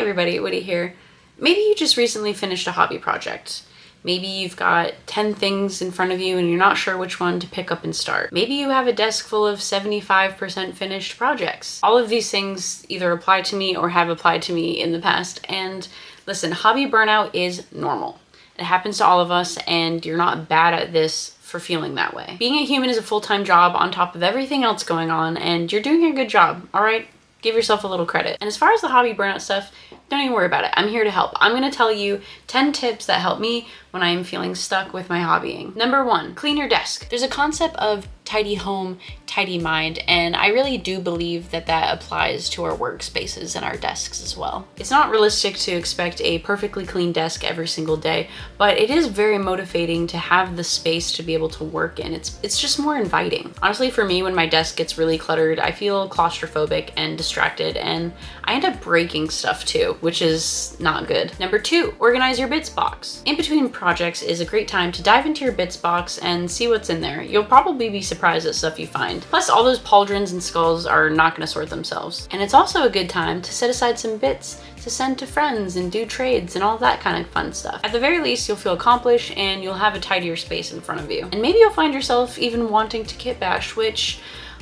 everybody, Woody here. Maybe you just recently finished a hobby project. Maybe you've got 10 things in front of you and you're not sure which one to pick up and start. Maybe you have a desk full of 75% finished projects. All of these things either apply to me or have applied to me in the past. And listen, hobby burnout is normal. It happens to all of us, and you're not bad at this for feeling that way. Being a human is a full-time job on top of everything else going on, and you're doing a good job, all right? Give yourself a little credit. And as far as the hobby burnout stuff, don't even worry about it. I'm here to help. I'm going to tell you 10 tips that help me when I'm feeling stuck with my hobbying. Number 1, clean your desk. There's a concept of tidy home, tidy mind, and I really do believe that that applies to our workspaces and our desks as well. It's not realistic to expect a perfectly clean desk every single day, but it is very motivating to have the space to be able to work in. It's just more inviting. Honestly, for me, when my desk gets really cluttered, I feel claustrophobic and distracted, and I end up breaking stuff too, which is not good. Number 2, organize your bits box. In between projects is a great time to dive into your bits box and see what's in there. You'll probably be surprised at stuff you find. Plus, all those pauldrons and skulls are not going to sort themselves. And it's also a good time to set aside some bits to send to friends and do trades and all that kind of fun stuff. At the very least, you'll feel accomplished and you'll have a tidier space in front of you. And maybe you'll find yourself even wanting to kit bash, which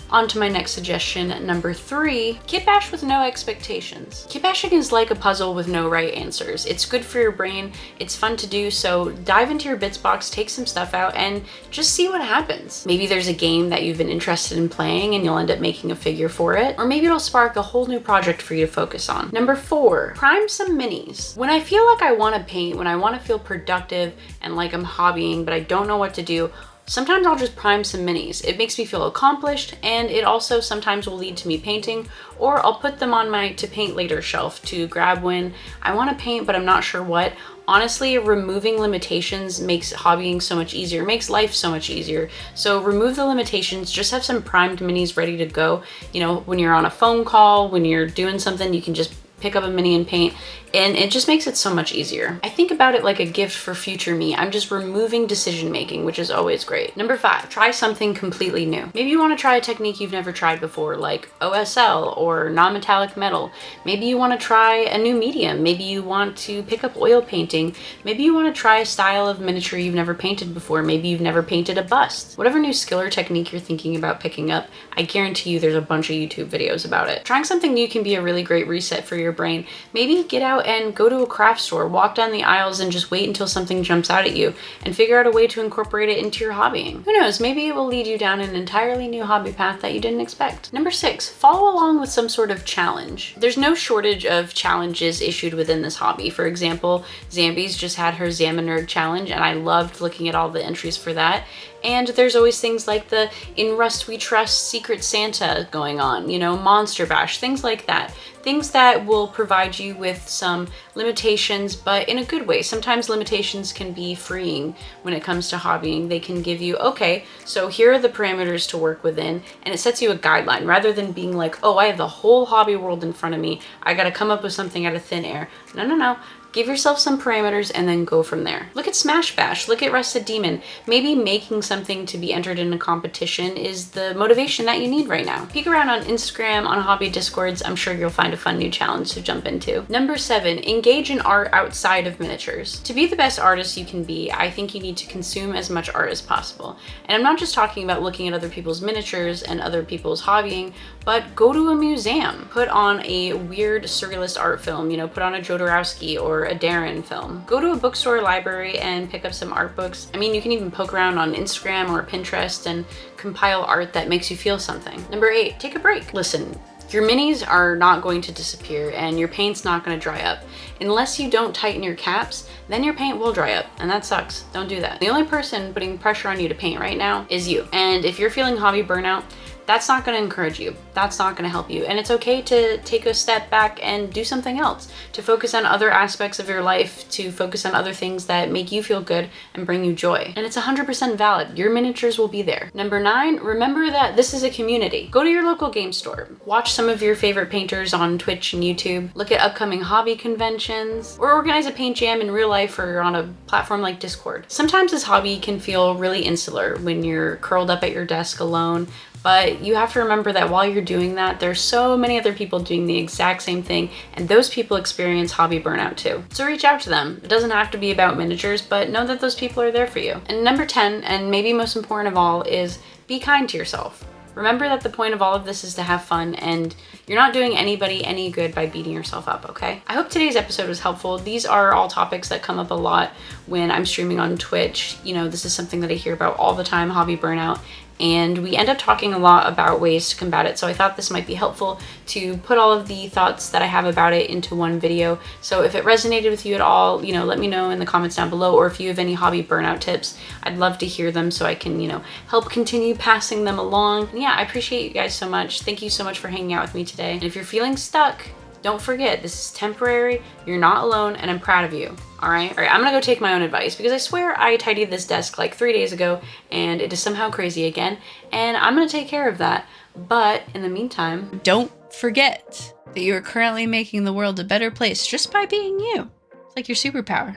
on to my next suggestion, number 3, kit bash with no expectations. Kit bashing is like a puzzle with no right answers. It's good for your brain, it's fun to do, so dive into your bits box, take some stuff out, and just see what happens. Maybe there's a game that you've been interested in playing and you'll end up making a figure for it, or maybe it'll spark a whole new project for you to focus on. Number 4, prime some minis. When I feel like I want to paint, when I want to feel productive and like I'm hobbying, but I don't know what to do, sometimes I'll just prime some minis. It makes me feel accomplished, and it also sometimes will lead to me painting, or I'll put them on my to paint later shelf to grab when I want to paint but I'm not sure what. Honestly, removing limitations makes hobbying so much easier, makes life so much easier. So remove the limitations, just have some primed minis ready to go. You know, when you're on a phone call, when you're doing something, you can just pick up a mini and paint, and it just makes it so much easier. I think about it like a gift for future me. I'm just removing decision making, which is always great. Number 5, try something completely new. Maybe you want to try a technique you've never tried before, like OSL or non-metallic metal. Maybe you want to try a new medium. Maybe you want to pick up oil painting. Maybe you want to try a style of miniature you've never painted before. Maybe you've never painted a bust. Whatever new skill or technique you're thinking about picking up, I guarantee you there's a bunch of YouTube videos about it. Trying something new can be a really great reset for your brain. Maybe get out and go to a craft store, walk down the aisles and just wait until something jumps out at you and figure out a way to incorporate it into your hobbying. Who knows, maybe it will lead you down an entirely new hobby path that you didn't expect. Number 6, follow along with some sort of challenge. There's no shortage of challenges issued within this hobby. For example, Zambi's just had her Nerd challenge, and I loved looking at all the entries for that. And there's always things like the In Rust We Trust Secret Santa going on, you know, Monster Bash, things like that. Things that will provide you with some limitations, but in a good way. Sometimes limitations can be freeing when it comes to hobbying. They can give you, okay, so here are the parameters to work within, and it sets you a guideline rather than being like, oh, I have the whole hobby world in front of me. I gotta come up with something out of thin air. No. Give yourself some parameters and then go from there. Look at Smash Bash, look at Rusted Demon. Maybe making something to be entered in a competition is the motivation that you need right now. Peek around on Instagram, on hobby discords, I'm sure you'll find a fun new challenge to jump into. Number 7, engage in art outside of miniatures. To be the best artist you can be, I think you need to consume as much art as possible. And I'm not just talking about looking at other people's miniatures and other people's hobbying, but go to a museum, put on a weird surrealist art film, you know, put on a Jodorowsky or a Darren film. Go to a bookstore or library and pick up some art books. I mean, you can even poke around on Instagram or Pinterest and compile art that makes you feel something. Number 8, take a break. Listen, your minis are not going to disappear and your paint's not going to dry up. Unless you don't tighten your caps, then your paint will dry up, and that sucks. Don't do that. The only person putting pressure on you to paint right now is you. And if you're feeling hobby burnout, that's not going to encourage you. That's not going to help you. And it's okay to take a step back and do something else, to focus on other aspects of your life, to focus on other things that make you feel good and bring you joy. And it's 100% valid. Your miniatures will be there. Number 9, remember that this is a community. Go to your local game store. Watch some of your favorite painters on Twitch and YouTube. Look at upcoming hobby conventions, or organize a paint jam in real life or on a platform like Discord. Sometimes this hobby can feel really insular when you're curled up at your desk alone, But you have to remember that while you're doing that, there's so many other people doing the exact same thing, and those people experience hobby burnout too. So reach out to them. It doesn't have to be about miniatures, but know that those people are there for you. And number 10, and maybe most important of all, is be kind to yourself. Remember that the point of all of this is to have fun, and you're not doing anybody any good by beating yourself up, okay? I hope today's episode was helpful. These are all topics that come up a lot when I'm streaming on Twitch. You know, this is something that I hear about all the time, hobby burnout. And we end up talking a lot about ways to combat it. So I thought this might be helpful to put all of the thoughts that I have about it into one video. So if it resonated with you at all, you know, let me know in the comments down below, or if you have any hobby burnout tips, I'd love to hear them so I can, you know, help continue passing them along. And yeah, I appreciate you guys so much. Thank you so much for hanging out with me today. And if you're feeling stuck, don't forget, this is temporary, you're not alone, and I'm proud of you, all right? All right, I'm gonna go take my own advice, because I swear I tidied this desk like 3 days ago, and it is somehow crazy again, and I'm gonna take care of that. But in the meantime, don't forget that you are currently making the world a better place just by being you. It's like your superpower.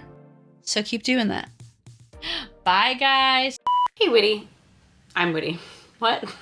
So keep doing that. Bye, guys. Hey, Witty. I'm Witty. What?